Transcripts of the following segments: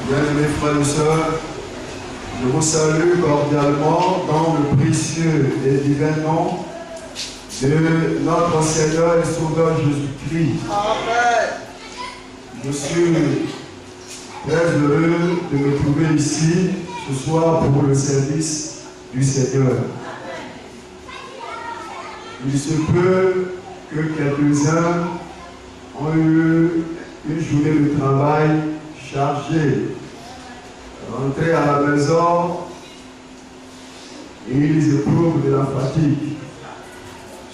Bien-aimés frères et sœurs, je vous salue cordialement dans le précieux et divin nom de notre Seigneur et Sauveur Jésus-Christ. Amen. Je suis très heureux de me trouver ici ce soir pour le service du Seigneur. Il se peut que quelques-uns ont eu une journée de travail chargée. Rentrer à la maison et ils éprouvent de la fatigue.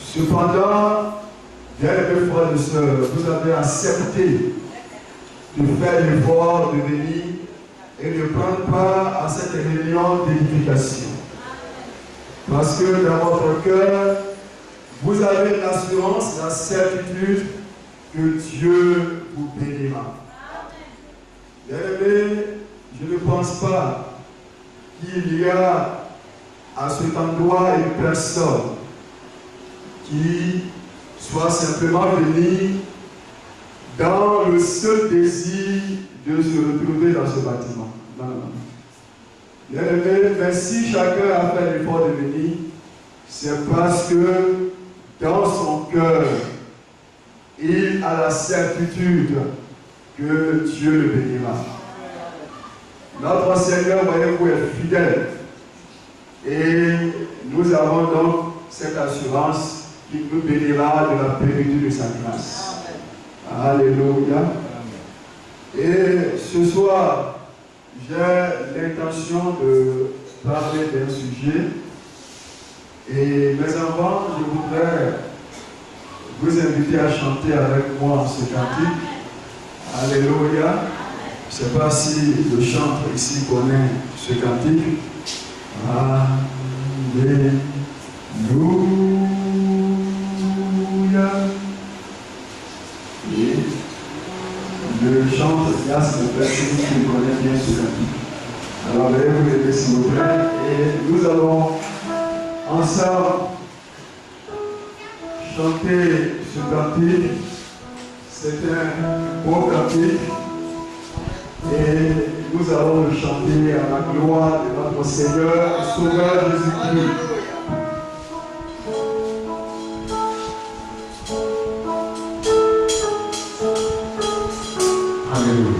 Cependant, bien-aimés frères et sœurs, vous avez accepté de faire l'effort de venir et de prendre part à cette réunion d'édification. Parce que dans votre cœur, vous avez l'assurance, la certitude que Dieu vous bénira. Bien-aimés, je ne pense pas qu'il y a à cet endroit une personne qui soit simplement venue dans le seul désir de se retrouver dans ce bâtiment. Non, non. Bien-aimés, mais si chacun a fait l'effort de venir, c'est parce que dans son cœur, il a la certitude que Dieu le bénira. Notre Seigneur, voyez-vous, est fidèle. Et nous avons donc cette assurance qu'il nous bénira de la plénitude de sa grâce. Alléluia. Et ce soir, j'ai l'intention de parler d'un sujet. Mais avant, je voudrais vous inviter à chanter avec moi ce cantique. Alléluia. Je ne sais pas si le chanteur ici connaît ce cantique. Alléluia. Et le chanteur Yas de personne qui connaît bien ce cantique. Alors veuillez vous lever s'il vous plaît. Et nous allons ensemble chanter ce cantique. C'est un beau cantique. Et nous allons le chanter à la gloire de notre Seigneur et Sauveur Jésus-Christ. Alléluia.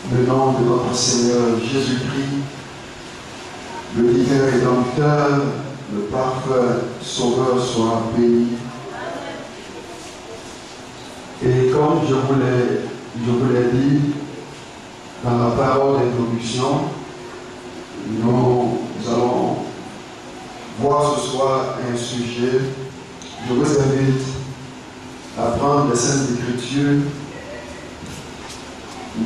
Le nom de notre Seigneur Jésus-Christ, le divin Rédempteur, le parfait Sauveur soit béni. Et comme je vous l'ai dit dans la parole d'introduction, nous allons voir ce soir un sujet. Je vous invite à prendre les Saintes Écritures.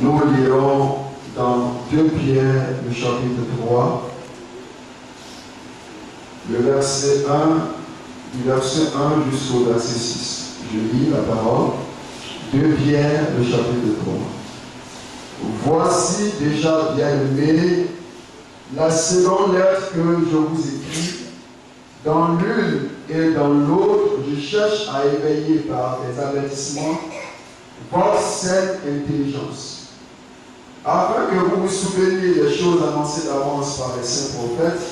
Nous lirons dans 2 Pierre, le chapitre 3, le verset 1, du verset 1 jusqu'au verset 6. Je lis la parole. 2 Pierre, le chapitre 3. Voici déjà, bien-aimés, la seconde lettre que je vous écris. Dans l'une et dans l'autre, je cherche à éveiller par des avertissements votre saine intelligence, afin que vous vous souveniez des choses annoncées d'avance par les saints prophètes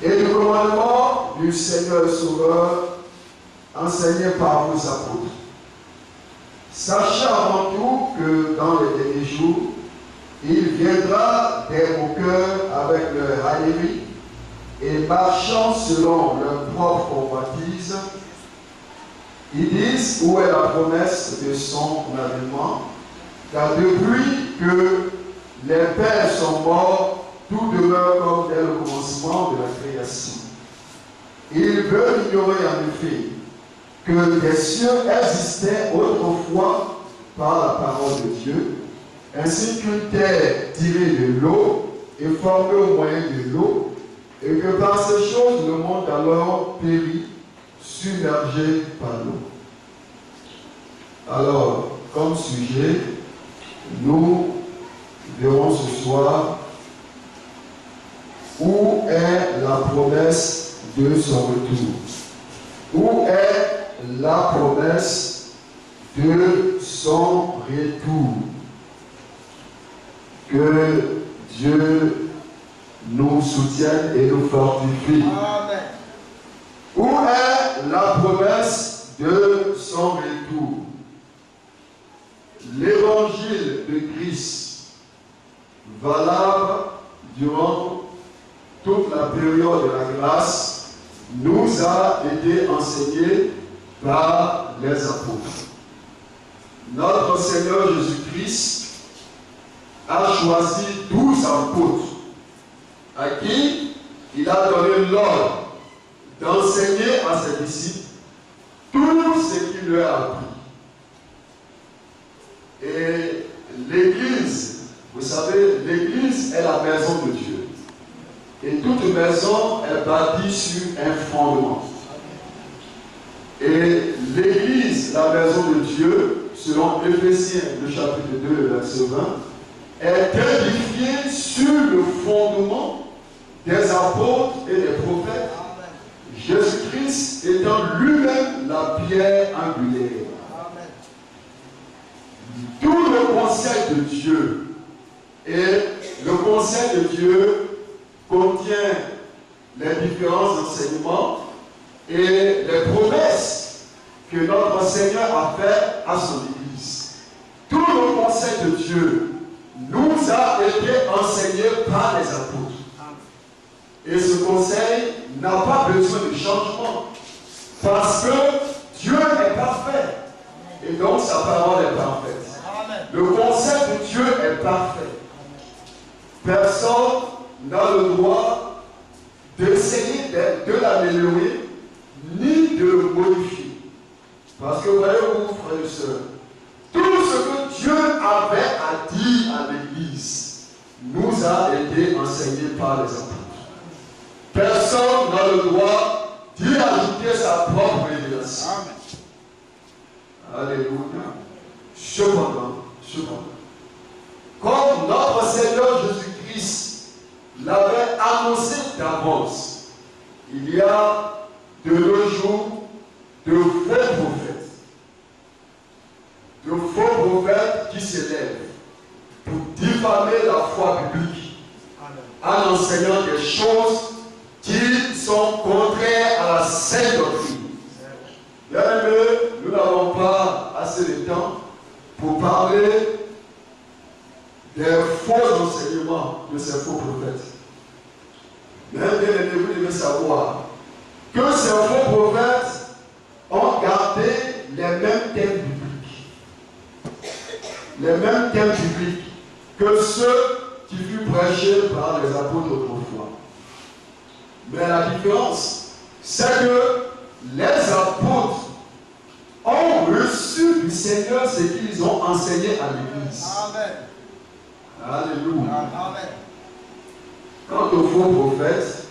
et du commandement du Seigneur Sauveur enseigné par vos apôtres. Sachez avant tout que dans les derniers jours, il viendra des moqueurs avec leur raillerie et marchant selon leur propre convoitise. Ils disent où est la promesse de son avènement, car depuis que les pères sont morts, tout demeure comme dès le commencement de la création. Ils veulent ignorer en effet que des cieux existaient autrefois par la parole de Dieu, ainsi qu'une terre tirée de l'eau et formée au moyen de l'eau, et que par ces choses le monde alors périt, submergé par l'eau. Alors, comme sujet, nous verrons ce soir où est la promesse de son retour. Où est la promesse de son retour? Que Dieu nous soutienne et nous fortifie. Amen. Où est la promesse de son retour? L'évangile de Christ, valable durant toute la période de la grâce, nous a été enseigné par les apôtres. Notre Seigneur Jésus-Christ a choisi 12 apôtres à qui il a donné l'ordre d'enseigner à ses disciples tout ce qu'il leur a appris. Et l'Église Vous savez, l'église est la maison de Dieu. Et toute maison est bâtie sur un fondement. Et l'église, la maison de Dieu, selon Éphésiens, le chapitre 2, le verset 20, est édifiée sur le fondement des apôtres et des prophètes, Jésus-Christ étant lui-même la pierre angulaire. Tout le conseil de Dieu, et le conseil de Dieu contient les différents enseignements et les promesses que notre Seigneur a fait à son Église. Tout le conseil de Dieu nous a été enseigné par les apôtres. Et ce conseil n'a pas besoin de changement parce que Dieu est parfait et donc sa parole est parfaite. Le conseil de Dieu est parfait. Personne n'a le droit d'essayer de l'améliorer ni de le modifier. Parce que voyez-vous, frères et sœurs, tout ce que Dieu avait à dire à l'Église nous a été enseigné par les apôtres. Personne n'a le droit d'y ajouter sa propre révélation. Alléluia. Cependant, comme notre Seigneur Jésus-Christ l'avait annoncé d'avance, il y a de nos jours de faux prophètes. De faux prophètes qui s'élèvent pour diffamer la foi biblique en enseignant des choses qui sont contraires à la sainte doctrine. Bien aimés, nous n'avons pas assez de temps pour parler des faux enseignements de ces faux prophètes. Mais bien aimés, vous devez savoir que ces faux prophètes ont gardé les mêmes thèmes bibliques. Les mêmes thèmes bibliques que ceux qui furent prêchés par les apôtres autrefois. Mais la différence, c'est que les apôtres ont reçu du Seigneur ce qu'ils ont enseigné à l'Église. Amen. Alléluia. Amen. Quant aux faux prophètes,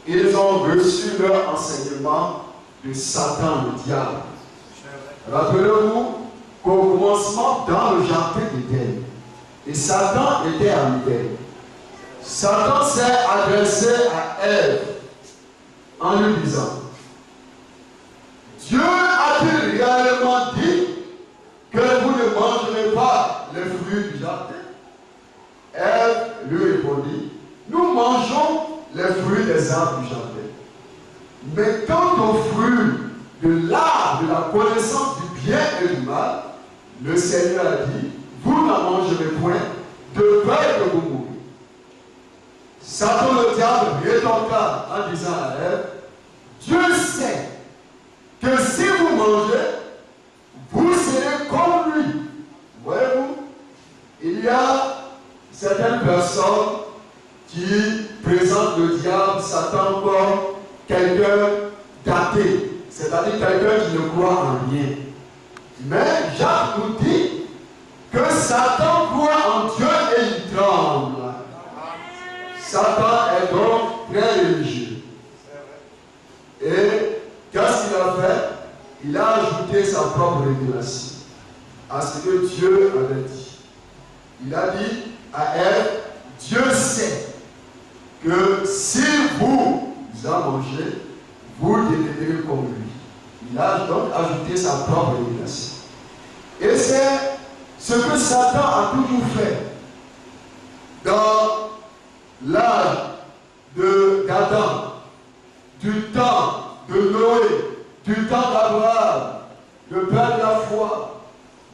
ils ont reçu leur enseignement de Satan, le diable. Rappelez-vous qu'au commencement, dans le jardin d'Éden, et Satan était à l'Éden. Satan s'est adressé à Ève en lui disant: Dieu a-t-il réellement dit que vous ne mangerez pas les fruits du jardin? Ève lui répondit: nous mangeons les fruits des arbres du jardin. Mais quant aux fruits de l'arbre de la connaissance du bien et du mal, le Seigneur a dit: vous n'en mangerez point, de peur que vous mouriez. Satan le diable rétorqua en disant à Ève: Dieu sait que si vous mangez, vous serez comme lui. Voyez-vous, il y a certaines personnes qui présentent le diable, Satan, comme quelqu'un d'athée, c'est-à-dire quelqu'un qui ne croit en rien. Mais Jacques nous dit que Satan croit en Dieu et il tremble. Satan est donc très religieux. Et qu'est-ce qu'il a fait? Il a ajouté sa propre révélation à ce que Dieu avait dit. Il a dit à Ève: Dieu sait que si vous en mangez, vous deviendrez comme lui. Il a donc ajouté sa propre révélation. Et c'est ce que Satan a toujours fait dans l'âge d'Adam, du temps de Noé, du temps d'Abraham, le père de la foi,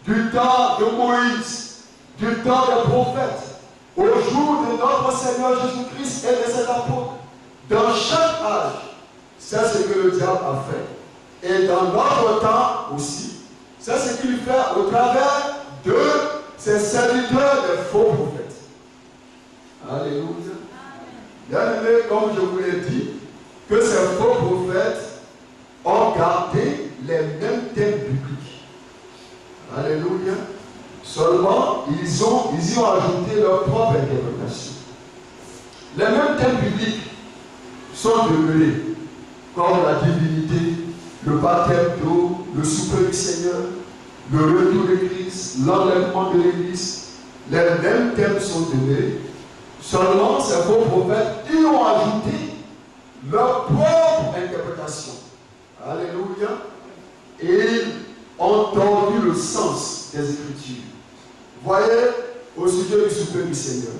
du temps de Moïse, du temps des prophètes, au jour de notre Seigneur Jésus-Christ et de ses apôtres. Dans chaque âge, c'est ce que le diable a fait. Et dans notre temps aussi, c'est ce qu'il fait au travers de ses serviteurs des faux prophètes. Alléluia. Bien aimé, comme je vous l'ai dit, que ces faux prophètes ont gardé les mêmes thèmes bibliques. Alléluia. Seulement, ils y ont ajouté leur propre interprétation. Les mêmes thèmes bibliques sont demeurés, comme la divinité, le baptême d'eau, le souper du Seigneur, le retour de Christ, l'enlèvement de l'Église. Les mêmes thèmes sont demeurés. Seulement, ces faux prophètes, ils ont ajouté leur propre interprétation. Alléluia. Et ils ont tordu le sens des Écritures. Voyez, au sujet du souper du Seigneur.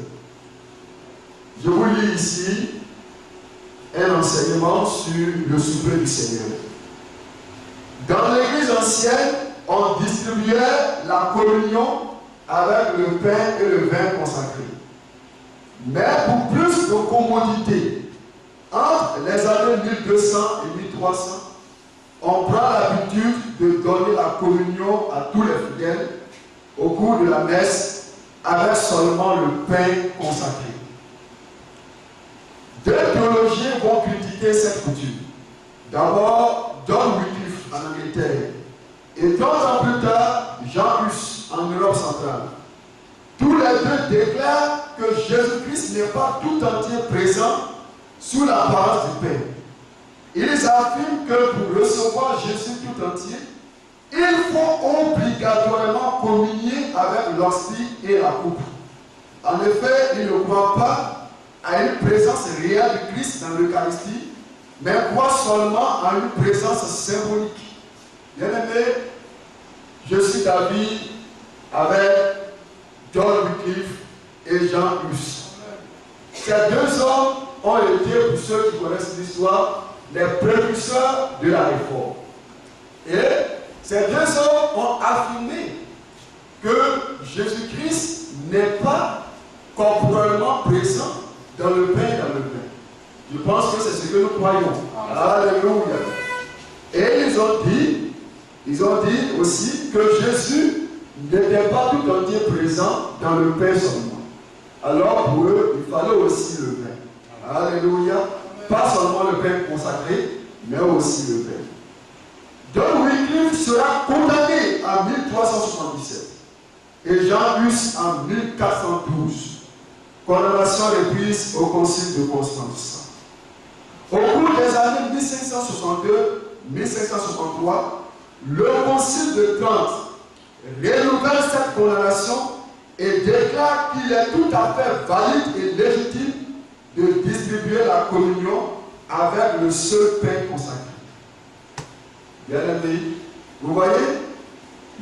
Je vous lis ici un enseignement sur le souper du Seigneur. Dans l'Église ancienne, on distribuait la communion avec le pain et le vin consacrés. Mais pour plus de commodité, entre les années 1200 et 1300, on prend l'habitude de donner la communion à tous les fidèles au cours de la messe avec seulement le pain consacré. Deux théologiens vont critiquer cette coutume. D'abord, John Wycliffe en Angleterre et 30 ans plus tard, Jean Hus en Europe centrale. Tous les deux déclarent que Jésus-Christ n'est pas tout entier présent sous l'apparence du pain. Ils affirment que pour recevoir Jésus tout entier, il faut obligatoirement communier avec l'hostie et la coupe. En effet, ils ne croient pas à une présence réelle de Christ dans l'Eucharistie, mais croient seulement à une présence symbolique. Bien-aimé, je suis d'avis avec John Wycliffe et Jean Hus. Ces deux hommes ont été, pour ceux qui connaissent l'histoire, les précurseurs de la réforme. Et ces deux hommes ont affirmé que Jésus-Christ n'est pas corporellement présent dans le pain et dans le vin. Je pense que c'est ce que nous croyons. Alléluia. Et ils ont dit aussi que Jésus n'était pas tout entier présent dans le pain seulement. Alors pour eux, il fallait aussi le pain. Alléluia. Pas seulement le pain consacré, mais aussi le pain. John Wycliffe sera condamné en 1377 et Jean Hus en 1412. Condamnation reprise au concile de Constance. Au cours des années 1562-1563, le concile de Trente renouvelle cette condamnation et déclare qu'il est tout à fait valide et légitime de distribuer la communion avec le seul pain consacré. Bien aimé, vous voyez,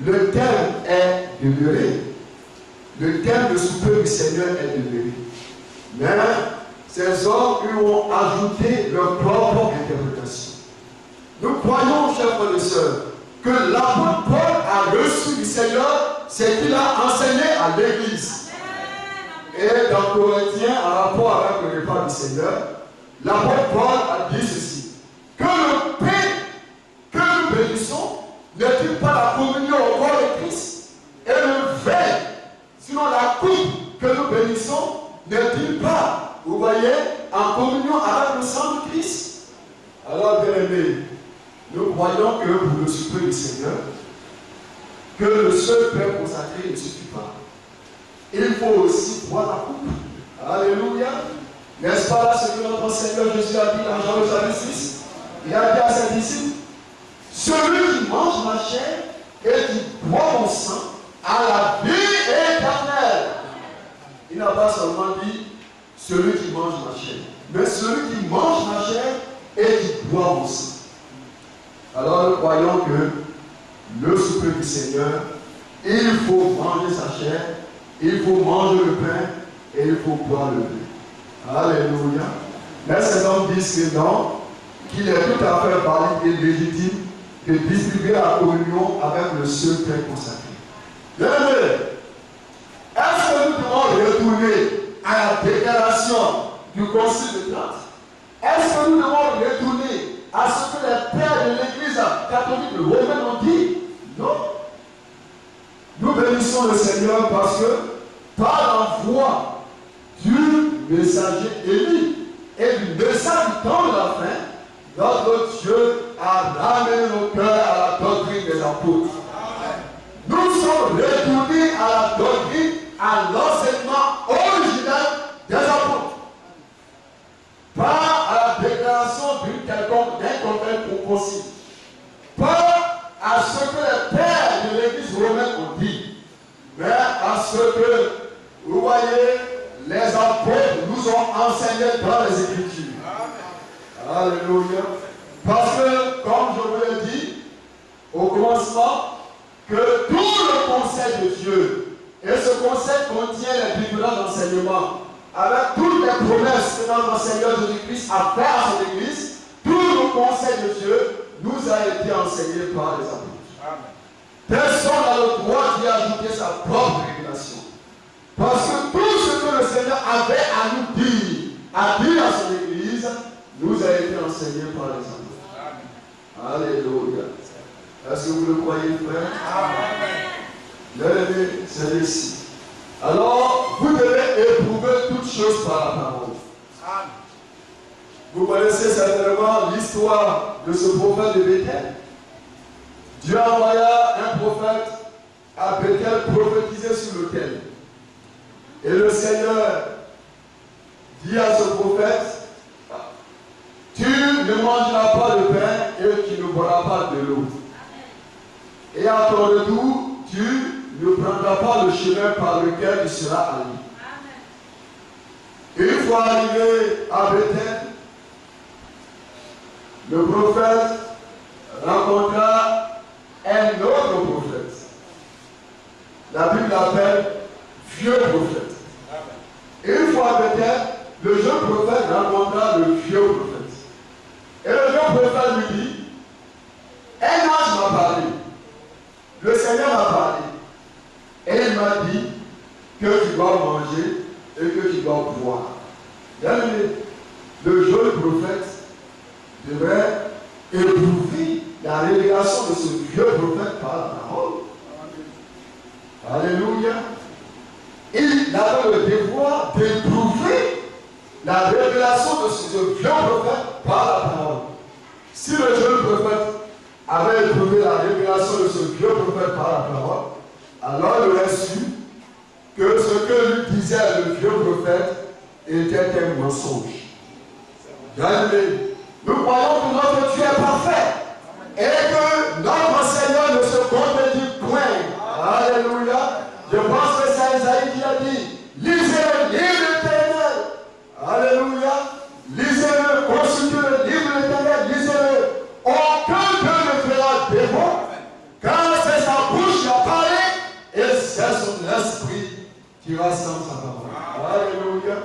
le thème est demeuré. Le thème de souper du Seigneur est demeuré. Mais ces hommes ont ajouté leur propre interprétation. Nous croyons, chers frères et sœurs, que l'apôtre Paul a reçu du Seigneur ce qu'il a enseigné à l'Église. Et dans Corinthiens, en rapport avec le repas du Seigneur, l'apôtre Paul a dit ceci: que le pain que nous bénissons n'est-il pas la communion au corps de Christ? Et le vin, sinon la coupe que nous bénissons, n'est-il pas, vous voyez, en communion avec le sang de Christ? Alors, bien aimés, nous croyons que pour le souper du Seigneur, que le seul pain consacré ne suffit pas. Il faut aussi boire la coupe. Alléluia. N'est-ce pas là ce que notre Seigneur Jésus a dit dans Jean chapitre 6? Il a dit à ses disciples: celui qui mange ma chair et qui boit mon sang a la vie éternelle. Il n'a pas seulement dit celui qui mange ma chair, mais celui qui mange ma chair et qui boit mon sang. Alors nous croyons que le souper du Seigneur, il faut manger sa chair, il faut manger le pain et il faut boire le vin. Alléluia. Mais ces hommes disent que non, qu'il est tout à fait valide et légitime de distribuer la communion avec le seul pain consacré. Bien aimé, est-ce que nous devons retourner à la déclaration du concile de Trente? Est-ce que nous devons retourner à ce que les pères de l'Église catholique romaine ont dit? Non. Nous bénissons le Seigneur parce que par la voix du messager Élie et du message du temps de la fin, notre Dieu a ramené nos cœurs à la doctrine des apôtres. Nous sommes sont retournés à la doctrine, à l'enseignement original des apôtres. Pas à la déclaration d'un congrès pour concile. Pas à ce que les pères de l'église romaine ont dit, mais à ce que, vous voyez, les apôtres nous ont enseigné dans les Écritures. Amen. Alléluia. Parce que, comme je vous l'ai dit au commencement, que tout le conseil de Dieu, et ce conseil contient les différents enseignements, avec toutes les promesses que notre Seigneur Jésus-Christ a fait à son Église, tout le conseil de Dieu nous a été enseigné par les apôtres. Personne n'a le droit d'y ajouter sa propre révélation. Parce que tout ce que le Seigneur avait à nous dire, à dire à son Église, nous a été enseigné par les apôtres. Alléluia. Est-ce que vous le croyez, frère? Amen. Bien-aimé, c'est ici. Alors, vous devez éprouver toutes choses par la parole. Amen. Vous connaissez certainement l'histoire de ce prophète de Bethel. Dieu envoya un prophète à Bethel prophétiser sur l'autel. Et le Seigneur dit à ce prophète, tu ne mangeras pas de pain et tu ne boiras pas de l'eau. Et à ton retour, tu ne prendras pas le chemin par lequel tu seras allé. Une fois arrivé à Bethel, le prophète rencontra un autre prophète. La Bible l'appelle vieux prophète. Une fois à Bethel, le jeune prophète rencontra le vieux prophète. Et le jeune prophète lui dit, un ange m'a parlé. Le Seigneur m'a parlé. Et il m'a dit que tu dois manger et que tu dois boire. Le jeune prophète devrait éprouver la révélation de ce vieux prophète par la parole. Alléluia. Il avait le devoir d'éprouver la révélation de ce vieux prophète par la parole. Si le jeune prophète avait éprouvé la révélation de ce vieux prophète par la parole, alors il aurait su que ce que lui disait le vieux prophète était un mensonge. Bien-aimés, nous croyons que notre Dieu est parfait et que notre Seigneur ne se contredit point. Alléluia. Je pense que c'est Isaïe qui a dit, lisez le livre de l'Éternel. Alléluia. Lisez-le, consultez le livre de l'Éternel, lisez-le. Aucun d'eux ne fera défaut, car c'est sa bouche qui a parlé et c'est son esprit qui rassemble sa parole. Alléluia.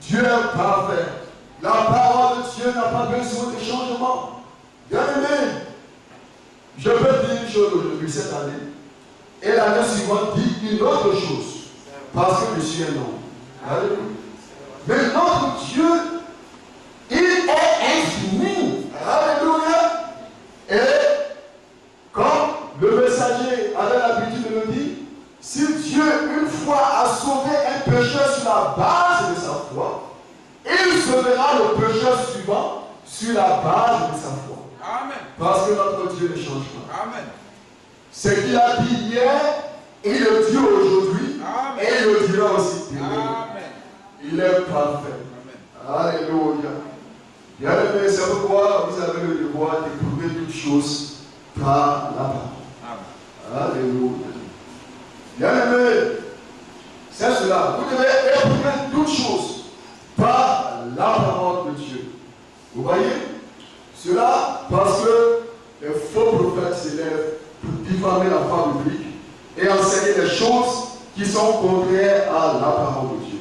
Dieu est parfait. La parole de Dieu n'a pas besoin de changement. Bien-aimé, je peux dire une chose aujourd'hui, cette année, et l'année suivante dit une autre chose, parce que je suis un homme. Alléluia. Mais notre Dieu, il est infini. Alléluia. Et comme le messager avait l'habitude de le dire, si Dieu une fois a sauvé un pécheur sur la base de sa foi, il sauvera le pécheur suivant sur la base de sa foi. Amen. Parce que notre Dieu ne change pas. Amen. Ce qu'il a dit hier, il le dit aujourd'hui, et il le dira aussi demain. Il est parfait. Amen. Alléluia. Bien-aimés, c'est pourquoi vous avez le devoir d'éprouver toutes choses par la parole. Alléluia. Bien-aimés, c'est cela. Vous devez éprouver toutes choses par la parole de Dieu. Vous voyez? Cela parce que les faux prophètes s'élèvent pour diffamer la foi publique et enseigner des choses qui sont contraires à la parole de Dieu.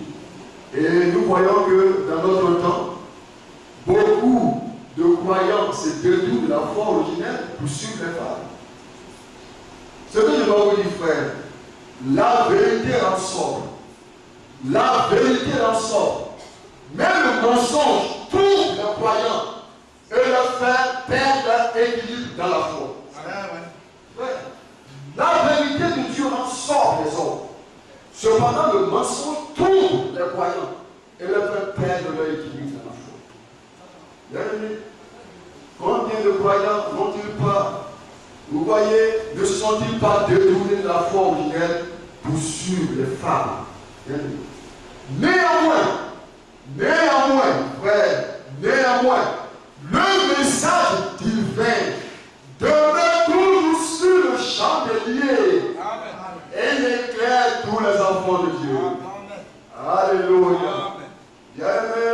Et nous voyons que dans notre temps, beaucoup de croyants se détournent de la foi originelle pour suivre les femmes. Ce que je dois vous dire, frère, la vérité en sort. La vérité en sort. Même le mensonge trouve les croyants et leur fait perdre leur équilibre dans la foi. Ouais. La vérité de Dieu en sort des hommes. Cependant, le mensonge trouve les croyants et leur fait perdre leur équilibre dans la foi. Bien-aimés, combien de croyants n'ont-ils pas Vous voyez, ne se sont-ils pas détournés de la foi originelle pour suivre les femmes? Néanmoins, frère, le message divin demeure toujours sur le chandelier et il éclaire tous les enfants de Dieu. Alléluia. Bien-aimé,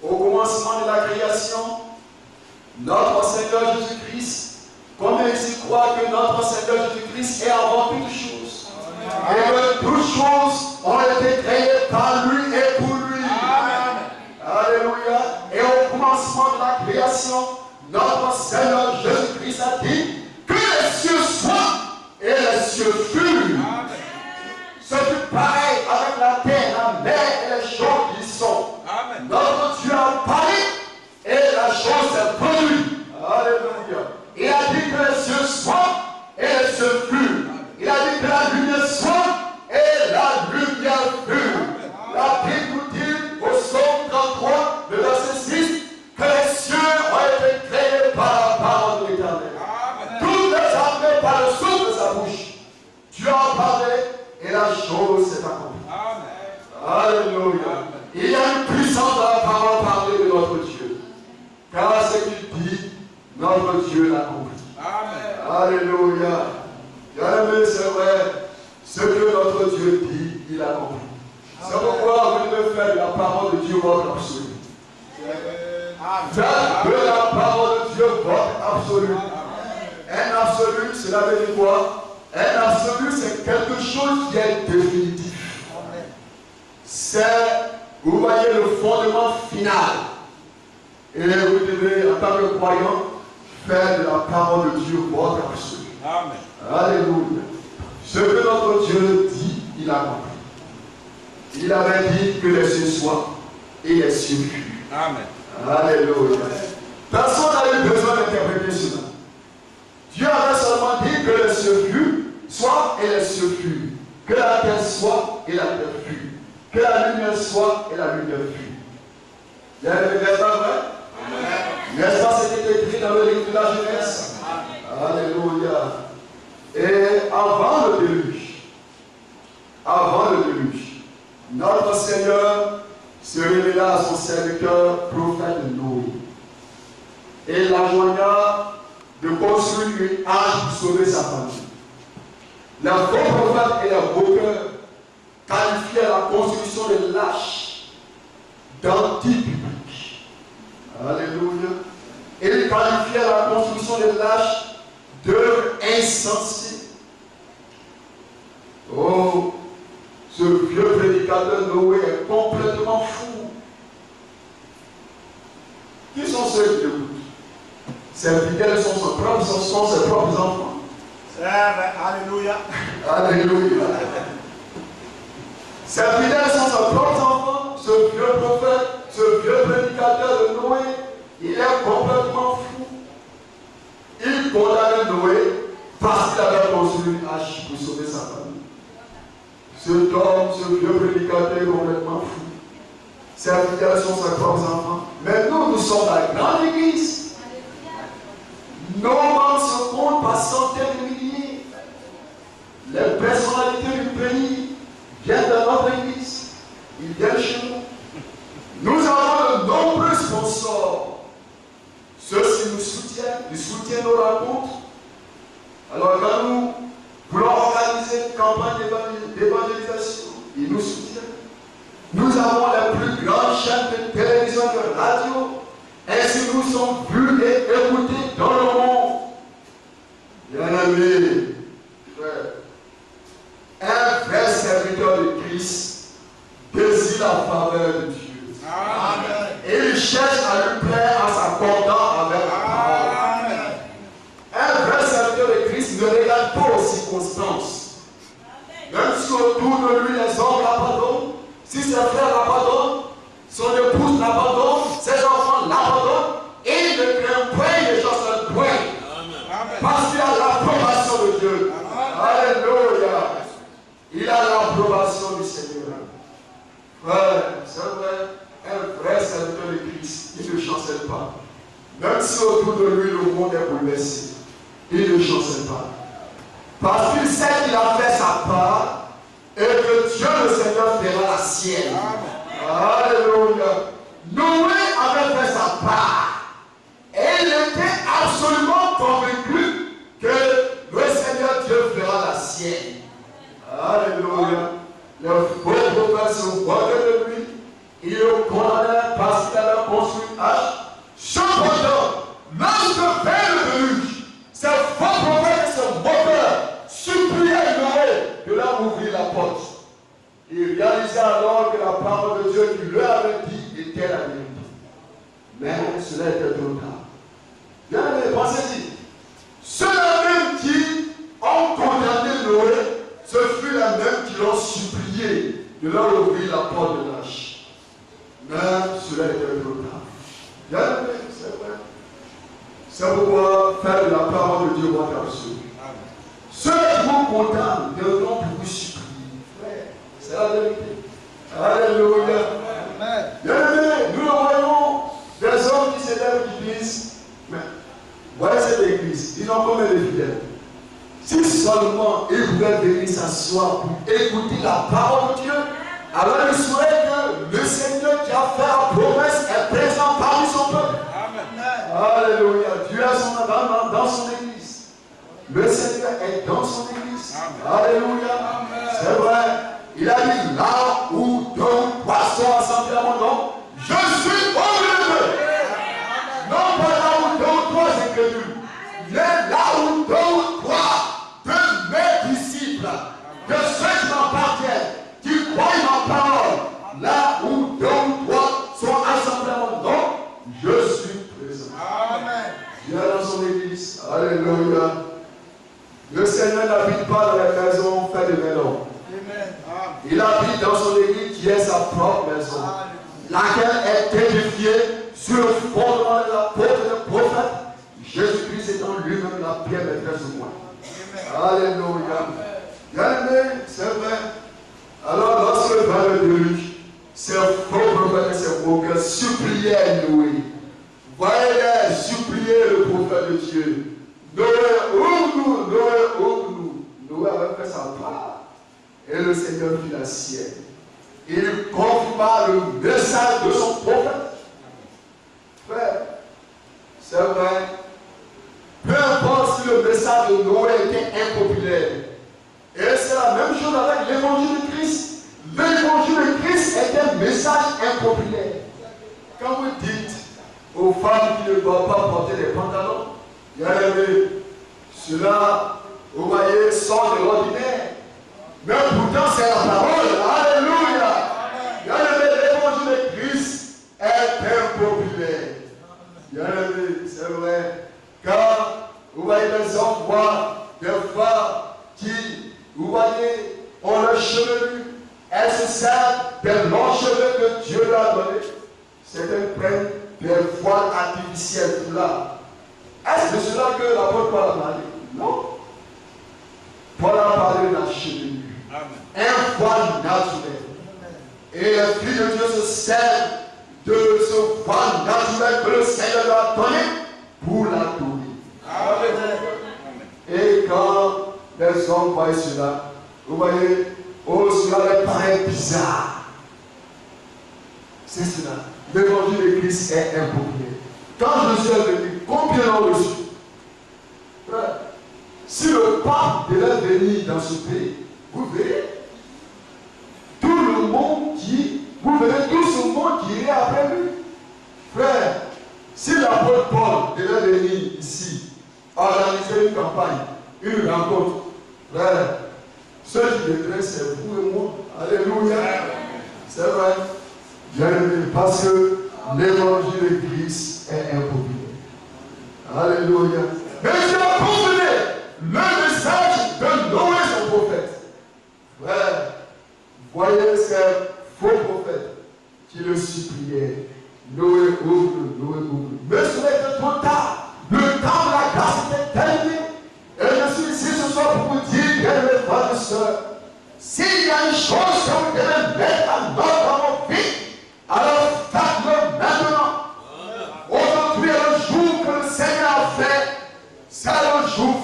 au commencement de la création, notre Seigneur Jésus-Christ, combien ici croient que notre Seigneur Jésus-Christ est avant toutes choses? Et que toutes choses ont été créées par lui et pour lui. Alléluia. Et au commencement de la création, notre Seigneur Jésus-Christ a dit que les cieux soient et les cieux furent. Ce fut pareil avec la terre, la mer et les choses qui sont. Notre Dieu a parlé et la chose s'est produite. Alléluia. Il a dit que les cieux soient et les cieux furent. Il a dit que la lumière soit et la lumière fut. La Bible nous dit au psaume 33, le verset 6, que les cieux ont été créés par la parole de l'Éternel. Toutes les armées par le souffle de sa bouche. Dieu a parlé et la chose s'est accomplie. Alléluia. Il y a une puissance dans la parole parlée de notre Dieu. Car ce qu'il dit, notre Dieu l'a compris. Alléluia. Bien-aimé, c'est vrai, ce que notre Dieu dit, il a compris. C'est pourquoi vous devez faire de la parole de Dieu votre absolu. Faites de la parole de Dieu votre absolu. Un absolu, cela veut dire quoi? Un absolu, c'est quelque chose qui est définitif. C'est, vous voyez, le fondement final. Et vous devez, en tant que croyant, faire de la parole de Dieu votre absolu. Amen. Alléluia. Ce que notre Dieu dit, il a compris. Il avait dit que les cieux soient et les cieux furent. Amen. Alléluia. Personne n'a eu besoin d'interpréter cela. Dieu avait seulement dit que les cieux furent, soit et les cieux furent. Que la terre soit et la terre fut. Que la lumière soit et la lumière fut. N'est-ce pas vrai? N'est-ce pas ce qui est écrit dans le livre de la Genèse? Alléluia. Et avant le déluge, notre Seigneur se révéla à son serviteur, prophète Noé, et l'enjoigna de construire une arche pour sauver sa famille. Les faux prophètes et les moqueurs qualifiaient la construction de l'arche d'antibiblique. Alléluia. Et ils qualifiaient la construction de l'arche d'œuvre insensée. Oh, ce vieux prédicateur Noé est complètement fou. Qui sont ceux qui écoutent? Ces fidèles sont ses propres enfants. Alléluia. Alléluia. Ces fidèles sont ses propres enfants. Ce vieux prophète, ce vieux prédicateur de Noé, il est complètement fou. Il condamne Noé parce qu'il avait construit une hache pour sauver sa famille. Cet homme, ce vieux prédicateur est complètement fou. Ses fidèles sont ses propres enfants. Mais nous sommes la grande église. Nos membres se comptent par centaines de milliers. Les personnalités du pays viennent de notre église. Ils viennent chez nous. Nous avons de nombreux sponsors. Ceux-ci nous soutiennent, ils soutiennent nos rencontres. Alors quand nous voulons organiser une campagne d'évangélisation, ils nous soutiennent. Nous avons les plus grandes chaînes de télévision et de radio. Ainsi nous sommes vus et écoutés dans le monde. Bien-aimés, frère, un vrai serviteur de Christ désire la faveur de Dieu. Amen. Et il cherche à lui plaire en s'accordant avec la parole. Un vrai serviteur de Christ ne regarde pas aux circonstances. Même si autour de lui les hommes l'abandonnent, si ses frères l'abandonnent, son épouse l'abandonne, ses enfants l'abandonnent, et il ne craint point les gens se plaignent. Parce qu'il a l'approbation de Dieu. Alléluia. Il a l'approbation du Seigneur. Frère, c'est vrai, un vrai serviteur de Christ, il ne chancelle pas. Même si autour de lui le monde est bouleversé. il ne chancelle pas. Parce qu'il sait qu'il a fait sa part et que Dieu le Seigneur fera la sienne. Alléluia. Noé avait fait sa part et il était absolument convaincu que le Seigneur Dieu fera la sienne. Alléluia. Les faux prophètes se moquaient de lui. Ils le condamnaient parce qu'il avait construit une hache. Cependant, lorsque vint le déluge, ces faux prophètes et ces moqueurs suppliaient Noé de leur ouvrir la porte. Ils réalisaient alors que la parole de Dieu qui leur avait dit était la vérité. Mais cela était trop tard. Bien aimé, pensez-y. Ceux-là même qui ont condamné Noé, ce fut la même qui l'ont supplié de leur ouvrir la porte de l'âge. Mais cela était trop tard. Bien aimé, c'est vrai. C'est pourquoi faire de la parole de Dieu votre absolu. Ceux qui vous condamnent devront pour vous supplier. C'est la vérité. Alléluia. Bien aimé, nous le voyons, des hommes qui s'élèvent qui disent, mais voyez cette église, ils ont combien de fidèles? Si seulement ils pouvaient venir s'asseoir pour écouter la parole de Dieu, alors il souhaite que le Seigneur qui a fait la promesse est présent parmi son peuple. Alléluia. Dieu est dans son église. Le Seigneur est dans son église. Alléluia. C'est vrai. Il a dit là où deux ou trois sont assemblés à mon nom, je suis au milieu d'eux. Non pas là où deux ou trois incrédules, mais là où deux ou trois de mes disciples, de ceux qui m'appartiennent, qui croient ma parole, là où deux ou trois sont assemblés à mon nom, je suis présent. Amen. Dieu est dans son église. Alléluia. Le Seigneur n'habite pas dans les maisons faites de mélons. Il habite dans son église qui est sa propre maison, laquelle est édifiée sur le fondement de l'apôtre et du prophète. Jésus-Christ étant lui-même la pierre maîtresse du moi. Alléluia. Bien-aimé, c'est vrai. Alors, lorsque vint le déluge, ces faux prophètes et ces moqueurs suppliaient Noé. Voyez-les supplier le prophète de Dieu. Noé, ouvre-nous, Noé, ouvre-nous. Noé avait fait sa part. Et le Seigneur fit la sienne. Il confirma le message de son prophète. Frère, c'est vrai. Peu importe si le message de Noé était impopulaire. Et c'est la même chose avec l'évangile de Christ. L'évangile de Christ est un message impopulaire. Quand vous dites aux femmes qui ne doivent pas porter des pantalons, bien aimé, cela, vous voyez, sort de l'ordinaire. Mais pourtant, c'est la parole. Alléluia. L'évangile de Christ est impopulaire. Bien aimé, c'est vrai. Car vous voyez les hommes voient des femmes qui, vous voyez, ont le chevelu. Elles se servent des longs cheveux que Dieu leur a donnés. Certaines prennent des voiles artificielles pour là. Est-ce de cela que l'apôtre Paul a parlé? Non. Paul a parlé de la chevelure. Un voile naturel. Et les filles de Dieu se servent de ce voile naturel que le Seigneur leur a donné pour l'adorer. Et quand les hommes voient cela, vous voyez, oh, cela leur paraît bizarre. C'est cela. L'évangile de Christ est impopulaire. Quand Jésus est venu, combien l'ont reçu? Si le pape devait venir dans ce pays, vous verrez tout le monde qui, vous verrez tout ce monde qui irait après lui. Frère, si l'apôtre Paul devait venir ici, organiser une campagne, une rencontre, frère, ceux qui devraient, c'est vous et moi. Alléluia. C'est vrai. Bien aimé, parce que l'évangile de Christ est impopulaire. Alléluia. Mais je comprenais le message de Noé, son prophète. Frère, voyez ces faux prophètes qui le suppliaient. Noé ouvre, Noé ouvre. Mais ce n'est que trop tard. Le temps de la grâce était terminé. Et je suis ici ce soir pour vous dire, bien mes frères et sœurs, s'il y a une chose que vous devez mettre en ordre dans vos vies, alors faites-le maintenant. Aujourd'hui est le jour que le Seigneur a fait. C'est le jour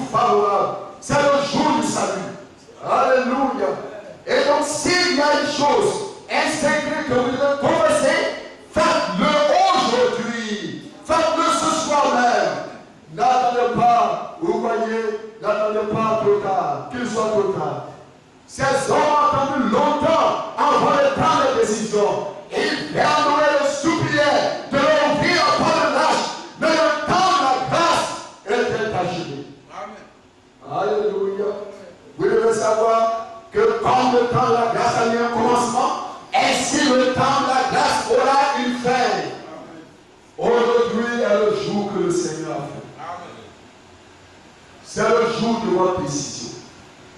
jour de votre décision.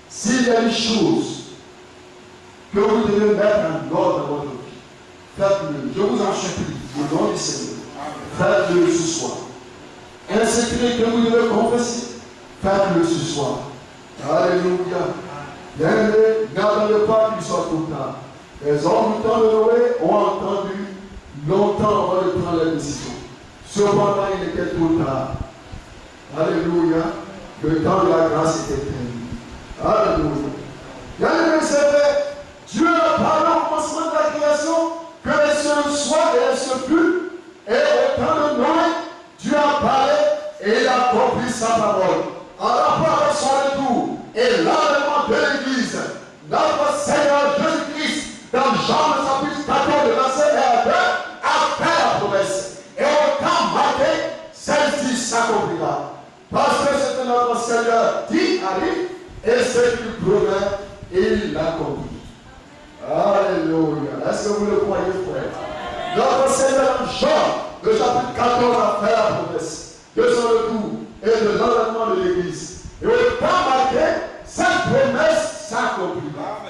S'il y a une chose que vous devez mettre en ordre dans votre vie, faites-le. Je vous en supplie, au nom du Seigneur. Faites-le ce soir. Un secret que vous devez confesser, faites-le ce soir. Alléluia. Bien-aimés, n'attendez pas qu'il soit trop tard. Les hommes du temps de Noé ont entendu longtemps avant de prendre la décision. Cependant, il était trop tard. Alléluia. Le temps de la grâce était terminé. Alléluia. Bien-aimés, c'est vrai. Dieu a parlé au commencement de la création que les cieux soient et elles se furent. Et au temps de Noé, Dieu a parlé et il a accompli sa parole. En rapport avec son retour et l'avènement de l'Église, notre Seigneur Jésus-Christ, dans Jean le chapitre 14, verset 1 à 2, a fait la promesse. Et au temps marqué, celle-ci s'accomplira. Parce que c'est notre Seigneur qui arrive et ce qu'il promet, il l'accomplit. Alléluia. Est-ce que vous le croyez, frère? Notre Seigneur Jean, le chapitre 14, a fait la promesse de son retour et de l'enlèvement de l'Église. Et au temps marqué, cette promesse s'accomplira.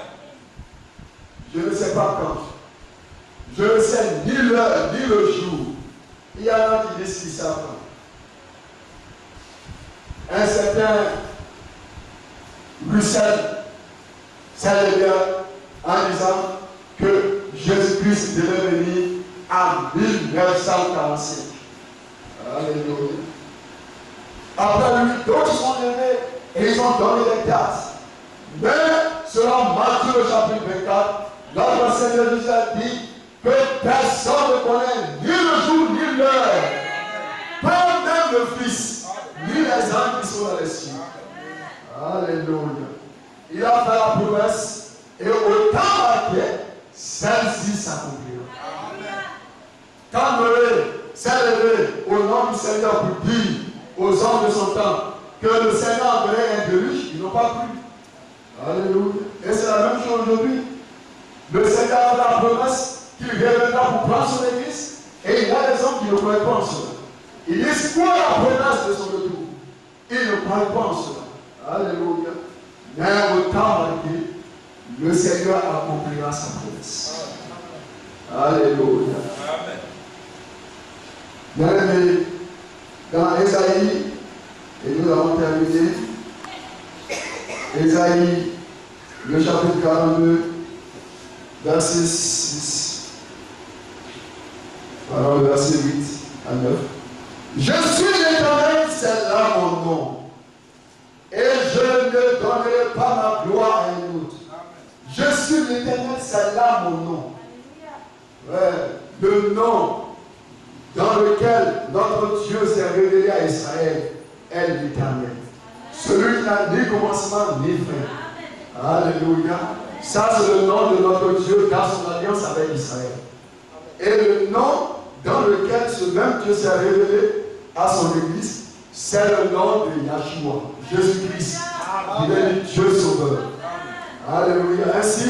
Je ne sais pas quand. Je ne sais ni l'heure, ni le jour. Il y en a qui disent qu'ils savent pas. Un certain Russell s'est bien en disant que Jésus-Christ devait venir en 1945. Alléluia. Après lui, d'autres sont levés et ils ont donné des dates. Mais selon Matthieu le chapitre 24, notre Seigneur nous a dit que personne ne connaît ni le jour ni l'heure, pas même le Fils, ni les anges qui sont dans les cieux. Alléluia. Il a fait la promesse et au temps marqué, celle-ci s'accomplira. Quand Noé s'est levé au nom du Seigneur pour dire aux hommes de son temps que le Seigneur enverrait un déluge, ils n'ont pas cru. Alléluia. Et c'est la même chose aujourd'hui. Le Seigneur a la promesse qu'il reviendra pour prendre son église et il y a des hommes qui ne croient pas en cela. Ils disent quoi la promesse de son retour? Ils ne croient pas en cela. Alléluia. Mais au temps marqué, le Seigneur accomplira sa promesse. Alléluia. Amen. Bien-aimés, dans Ésaïe, et nous avons terminé, Ésaïe, le chapitre 42, verset 6, alors le verset 8 à 9. Je suis l'Éternel, c'est là mon nom, et je ne donnerai pas ma gloire à un autre. Je suis l'Éternel, c'est là mon nom. Ouais, le nom dans lequel notre Dieu s'est révélé à Israël est l'Éternel. Celui qui n'a ni commencement ni fin. Alléluia. Ça, c'est le nom de notre Dieu dans son alliance avec Israël. Et le nom dans lequel ce même Dieu s'est révélé à son Église, c'est le nom de Yahshua, Jésus-Christ. Il est le Dieu sauveur. Alléluia. Ainsi,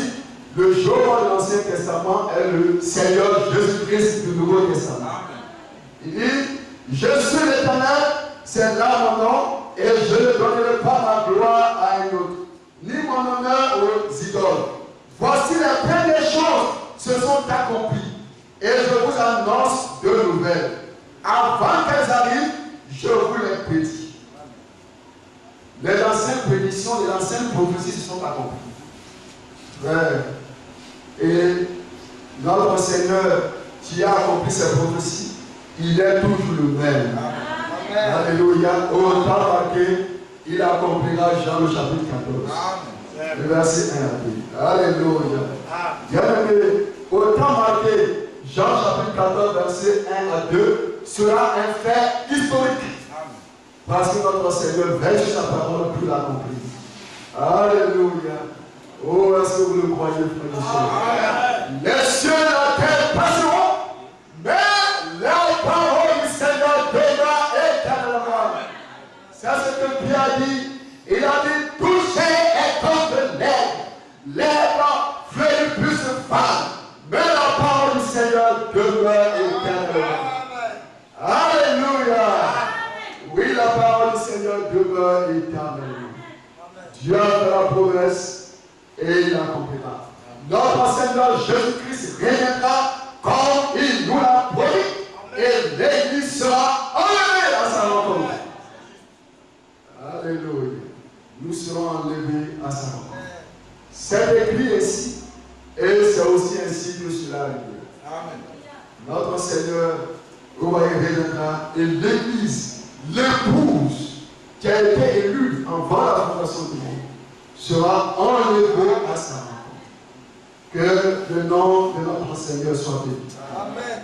le jour de l'Ancien Testament est le Seigneur Jésus-Christ du Nouveau Testament. Il dit, je suis l'Éternel, c'est là mon nom, et je ne donnerai pas ma gloire à un autre, ni mon honneur aux idoles. Voici les premières choses se sont accomplies, et je vous annonce deux nouvelles. Avant qu'elles arrivent, je vous les prédis. Les anciennes prédictions, les anciennes prophéties se sont accomplies. Ouais. Et notre Seigneur qui a accompli ses prophéties, il est toujours le même. Amen. Alléluia. Au temps marqué, il accomplira Jean le chapitre 14. Amen. Le verset 1 à 2. Alléluia. Bien-aimé, au temps marqué, Jean chapitre 14, verset 1 à 2, sera un fait historique. Parce que notre Seigneur veille sur sa parole pour l'accomplir. Alléluia. Oh, est-ce que vous le croyez, frère et sœurs? Les cieux et la terre passeront, mais la parole du Seigneur demeure éternellement. C'est ce que Pierre a dit. Il a dit, toucher est comme l'herbe. L'herbe fleurit plus se fane, mais la parole du Seigneur demeure éternellement. Alléluia. Oui, la parole du Seigneur demeure éternellement. et il l'accomplira. Notre Seigneur Jésus-Christ reviendra comme il nous l'a promis et l'Église sera enlevée à sa rencontre. Alléluia. Nous serons enlevés à sa rencontre. C'est écrit ainsi et c'est aussi ainsi que cela arrive. Amen. Notre Seigneur reviendra et l'Église, l'épouse qui a été élue avant la fondation du monde, sera enlevée à sa rencontre. Que le nom de notre Seigneur soit béni. Amen.